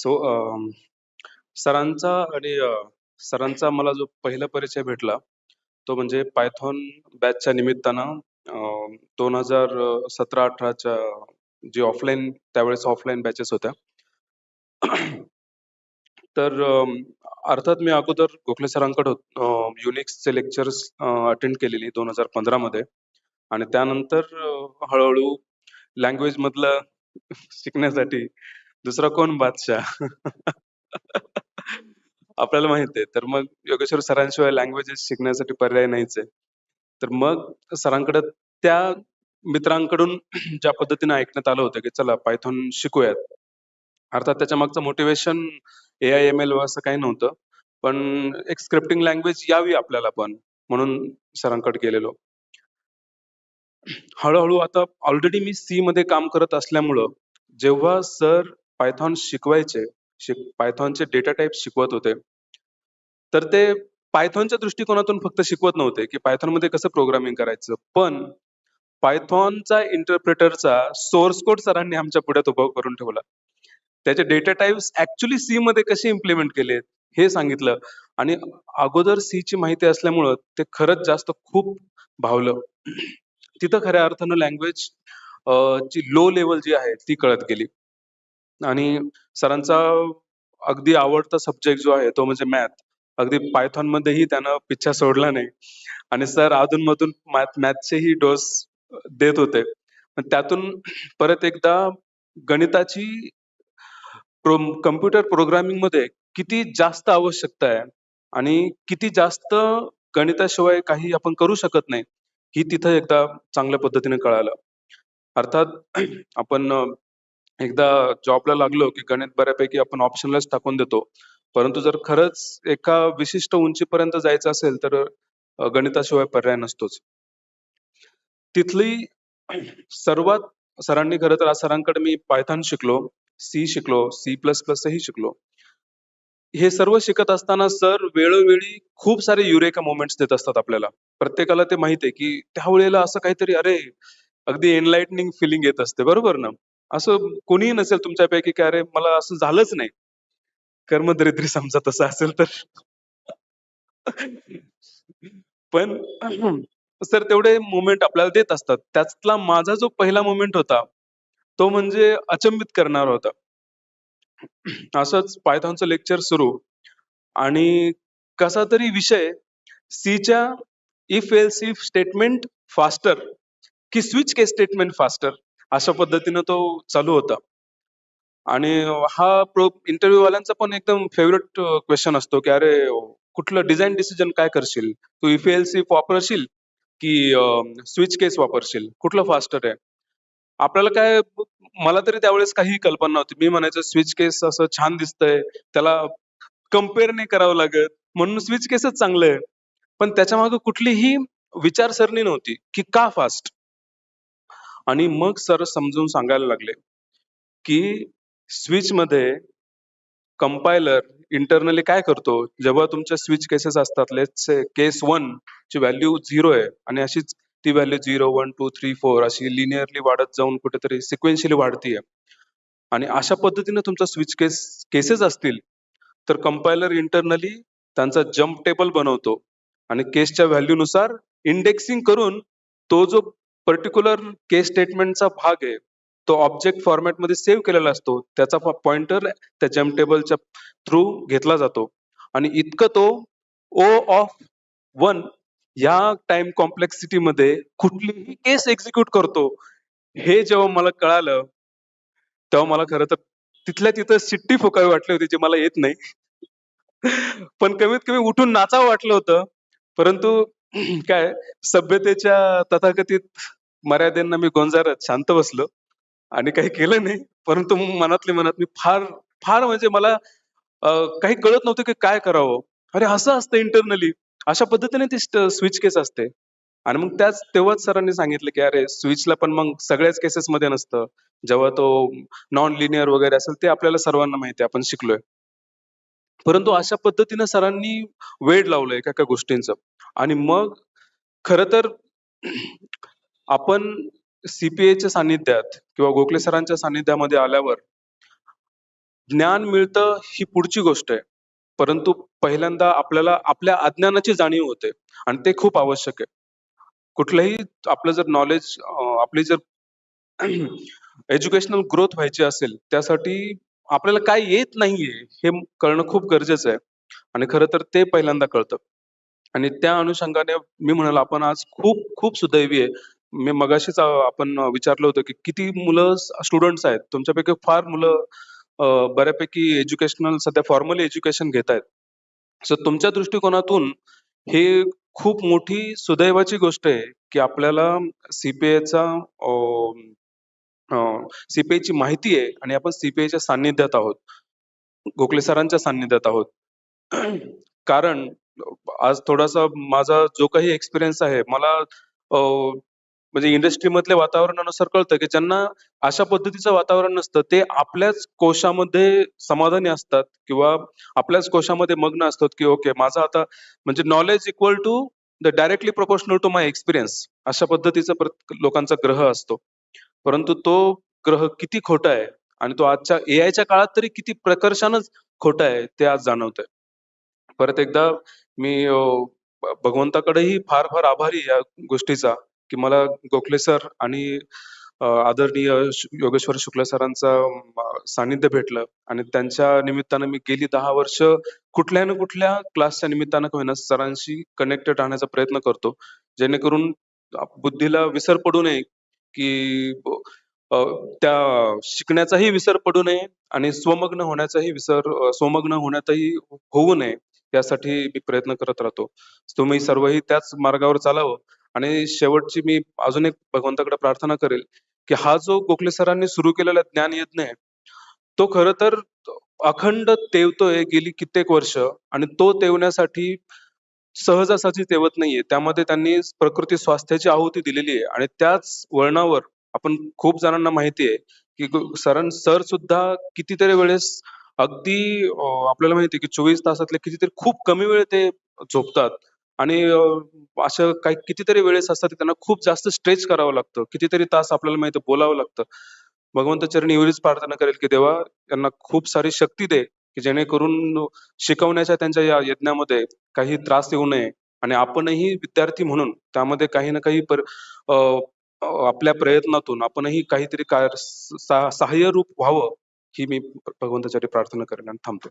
So सरांचा आणि सरांचा मला जो पहिला परिचय भेटला, तो म्हणजे पायथॉन बॅचच्या निमित्तानं 2017-18च्या जी ऑफलाईन त्यावेळेस ऑफलाईन बॅचेस होत्या. तर अर्थात मी अगोदर गोखले सरांकडे युनिक्सचे लेक्चर्स अटेंड केलेली 2015 मध्ये आणि त्यानंतर हळूहळू लँग्वेज मधलं शिकण्यासाठी दुसरा कोण बादशाह आपल्याला माहित आहे. तर मग योगेश्वर सरांशिवाय लँग्वेजेस शिकण्यासाठी पर्याय नाहीच आहे. तर मग सरांकडे त्या मित्रांकडून ज्या पद्धतीने ऐकण्यात आलं होतं की चला पायथॉन शिकूयात. अर्थात त्याच्या मागचं मोटिवेशन AI/ML असं काही नव्हतं. पण एक स्क्रिप्टिंग लँग्वेज यावी आपल्याला पण म्हणून सरांकडे गेलेलो. हळूहळू आता ऑलरेडी मी सी मध्ये काम करत असल्यामुळं जेव्हा सर पायथॉन शिकवायचे, पायथॉनचे डेटा टाइप शिकवत होते, तर ते पायथॉनच्या दृष्टिकोनातून फक्त शिकवत नव्हते की पायथॉन मध्ये कसं प्रोग्रामिंग करायचं, पण पायथॉनचा इंटरप्रेटरचा सोर्स कोड सरांनी आमच्या पुढ्यात उभा करून ठेवला. त्याचे डेटा टाइप्स ऍक्च्युली सी मध्ये कसे इम्प्लिमेंट केले हे सांगितलं आणि अगोदर सी ची माहिती असल्यामुळं ते खरंच जास्त खूप भावलं. तिथं खऱ्या अर्थानं लँग्वेज ची लो लेवल जी आहे ती कळत गेली आणि सरांचा अगदी आवडता सब्जेक्ट जो आहे तो म्हणजे मॅथ. अगदी पायथॉन मध्येही त्यानं पिच्छा सोडला नाही आणि सर अधूनमधून मॅथचेही डोस देत होते. पण त्यातून परत एकदा गणिताची कम्प्युटर प्रोग्रामिंग मध्ये किती जास्त आवश्यकता आहे आणि किती जास्त गणिताशिवाय काही आपण करू शकत नाही, ही तिथं एकदा चांगल्या पद्धतीने कळालं. अर्थात आपण एकदा जॉबला लागलो की गणित बऱ्यापैकी आपण ऑप्शनलच टाकून देतो. परंतु जर खरंच एका विशिष्ट उंचीपर्यंत जायचं असेल तर गणिताशिवाय पर्याय नसतोच. तिथली सर्वात सरांनी खरं तर सरांकडे मी पायथॉन शिकलो, सी शिकलो, C++ ही शिकलो. हे सर्व शिकत असताना सर वेळोवेळी खूप सारे युरेका मोमेंट्स देत असतात आपल्याला. प्रत्येकाला ते माहित आहे की त्यावेळेला असं काहीतरी अरे अगदी एनलाइटनिंग फिलिंग येत असते, बरोबर ना? असं कोणीही नसेल तुमच्यापैकी की अरे मला असं झालंच नाही. कर्मदरिद्री समजा तसं असेल तर. पण सर तेवढे मोमेंट आपल्याला देत असतात. त्यातला माझा जो पहिला मोमेंट होता, तो म्हणजे अचंबित करणारा होता. असंच पायथॉनचं लेक्चर सुरू आणि कसा तरी विषय सीच्या if else if statement faster की स्विच केस स्टेटमेंट फास्टर अशा पद्धतीनं तो चालू होता. आणि हा इंटरव्ह्यू वाल्यांचा पण एकदम फेवरेट क्वेश्चन असतो की अरे कुठलं डिझाईन डिसिजन काय करशील, तू इफ एल्स इफ वापरशील की स्विच केस वापरशील, कुठलं फास्टर आहे? आपल्याला काय, मला तरी त्यावेळेस काही कल्पना नव्हती. मी म्हणायचो स्विच केस असं छान दिसतंय, त्याला कम्पेअर नाही करावं लागत म्हणून स्विच केसच चांगलं आहे. पण त्याच्या मागे कुठलीही विचारसरणी नव्हती की का फास्ट. आणि मग सर समजून सांगायला लागले की स्विच मध्ये कंपायलर इंटरनली काय करतो, जेव्हा तुमच्या स्विच केसेस असतात, लेट्स से केस 1 ची व्हॅल्यू 0 आहे आणि अशीच ती व्हॅल्यू 0, 1, 2, 3, 4 अशी लिनियरली वाढत जाऊन कुठेतरी सिक्वेन्शियली वाढतीये आणि अशा पद्धतीने तुमचा स्विच केसेस असतील तर कंपायलर इंटरनली त्यांचा जम्प टेबल बनवतो आणि केसच्या व्हॅल्यूनुसार इंडेक्सिंग करून तो जो पर्टिक्युलर केस स्टेटमेंटचा भाग आहे तो ऑब्जेक्ट फॉर्मॅटमध्ये सेव्ह केलेला असतो, त्याचा पॉइंटर त्या जम्प टेबलच्या थ्रू घेतला जातो आणि इतकं तो O(1) या टाइम कॉम्प्लेक्सिटी मध्ये कुठलीही केस एक्झिक्यूट करतो. हे जेव्हा मला कळालं तेव्हा मला खरं तर तिथल्या तिथं शिट्टी फुकावी वाटली होती, जी मला येत नाही. पण कमीत कमी उठून नाचावं वाटलं होतं. परंतु काय सभ्यतेच्या तथाकथित मर्यादांना मी गोंजारत शांत बसलो आणि काही केलं नाही. परंतु मनातल्या मनात मी फार फार म्हणजे मला काही कळत नव्हतं की काय करावं. अरे असं असतं इंटरनली. अशा पद्धतीने ती स्विच केस असते. आणि मग तेव्हाच सरांनी सांगितलं की अरे स्विचला पण मग सगळ्याच केसेसमध्ये नसतं. जेव्हा तो नॉन लिनियर वगैरे असेल ते आपल्याला सर्वांना माहिती आहे, आपण शिकलोय. परंतु अशा पद्धतीनं सरांनी वेड लावलंय एका गोष्टींचं. आणि मग खरं तर आपण CPA च्या सान्निध्यात किंवा गोखले सरांच्या सान्निध्यामध्ये आल्यावर ज्ञान मिळतं ही पुढची गोष्ट आहे. परंतु पहिल्यांदा आपल्याला आपल्या अज्ञानाची जाणीव होते आणि ते खूप आवश्यक आहे. कुठलंही आपलं जर नॉलेज आपली जर एज्युकेशनल ग्रोथ व्हायची असेल, त्यासाठी आपल्याला काय येत नाहीये हे कळणं खूप गरजेचं आहे आणि खरं तर ते पहिल्यांदा कळतं. आणि त्या अनुषंगाने मी म्हणाल आपण आज खूप खूप सुदैवी आहे. मी मगाशीच आपण विचारलं होतं, की किती मुलं स्टुडंट्स आहेत. तुमच्यापैकी फार मुलं बऱ्यापैकी एज्युकेशनल सध्या फॉर्मली एज्युकेशन घेतायत. सो तुमच्या दृष्टिकोनातून हे खूप मोठी सुदैवाची गोष्ट आहे, की आपल्याला सी-पी-एचा ची माहिती आहे आणि आपण सी सान्निध्यात आहोत. गोखले सरांच्या सान्निध्यात आहोत. कारण आज थोडासा माझा जो काही एक्सपिरियन्स आहे, मला म्हणजे इंडस्ट्रीमधल्या वातावरणानुसार कळतं, की ज्यांना अशा पद्धतीचं वातावरण नसतं, ते आपल्याच कोशामध्ये समाधानी असतात किंवा आपल्याच कोशामध्ये मग्न असतात, की ओके माझं आता म्हणजे knowledge equal to the directly proportional to my experience अशा पद्धतीचा लोकांचा ग्रह असतो. परंतु तो ग्रह किती खोटा आहे आणि तो आजच्या एआयच्या काळात तरी किती प्रकर्षानच खोटा आहे, ते आज जाणवतंय. परत एकदा मी भगवंताकडेही फार-फार आभारी आहे या गोष्टीचा, की मला गोखले सर आणि आदरणीय योगेश्वर शुक्ल सरांचं सानिध्य भेटलं आणि त्यांच्या निमित्तानं मी गेली 10 वर्ष कुठल्या ना कुठल्या क्लासच्या निमित्तानं का होईना सरांशी कनेक्टेड राहण्याचा प्रयत्न करतो. जेणेकरून बुद्धीला विसर पडू नये, की अ, त्या शिकण्याचाही विसर पडू नये आणि स्वमग्न होण्यातही होऊ नये, यासाठी मी प्रयत्न करत राहतो. तुम्ही सर्वही त्याच मार्गावर चालावं आणि शेवटची मी अजून एक भगवंताकडे प्रार्थना करेल, की हा जो गोखले सरांनी सुरू केलेला ज्ञानयज्ञ आहे, तो खरं तर अखंड तेवतोय गेली कित्येक वर्ष आणि तो तेवण्यासाठी सहजासहजी तेवत नाहीये. त्यामध्ये त्यांनी प्रकृती स्वास्थ्याची आहुती दिलेली आहे आणि त्याच वळणावर आपण खूप जणांना माहिती आहे, की सर सुद्धा कितीतरी वेळेस अगदी आपल्याला माहिती आहे, की 24 तासातले कितीतरी खूप कमी वेळ ते झोपतात आणि अशा काही कितीतरी वेळेस असतात, की त्यांना खूप जास्त स्ट्रेच करावं लागतं. कितीतरी तास आपल्याला माहिती आहे बोलावं लागतं. भगवंताचरणी एवढीच प्रार्थना करेल, की देवा त्यांना खूप सारी शक्ती दे, की जेणेकरून शिकवण्याच्या त्यांच्या या यज्ञामध्ये काही त्रास येऊ नये आणि आपणही विद्यार्थी म्हणून त्यामध्ये काही ना काही अ, अ, आपल्या प्रयत्नातून आपणही काहीतरी सहाय्यरूप व्हावं, ही मी भगवंतासाठी प्रार्थना करेन आणि थांबतो.